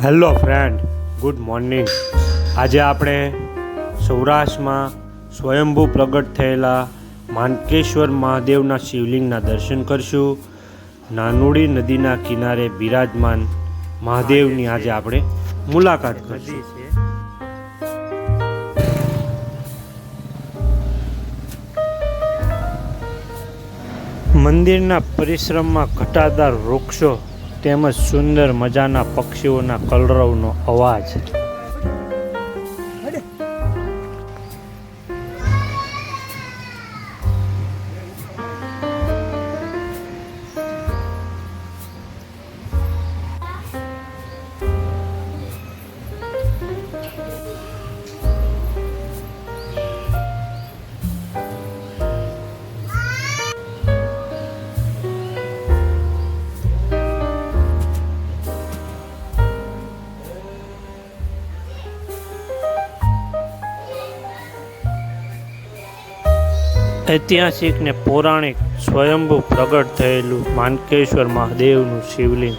Hello friend, good morning. આજે આપણે સૌરાષ્ટ્રમાં સ્વયંભૂ પ્રગટ થયેલા માનકેશ્વર મહાદેવના શિવલિંગના દર્શન કરશું. નાનુડી નદીના કિનારે બિરાજમાન મહાદેવની આજે આપણે મુલાકાત કરશું. મંદિરના પરિસરમાં ઘટાદાર વૃક્ષો તેમજ સુંદર મજાના પક્ષીઓના કલરવનો અવાજ. ઐતિહાસિક ને પૌરાણિક સ્વયંભૂ પ્રગટ થયેલું માનકેશ્વર મહાદેવનું શિવલિંગ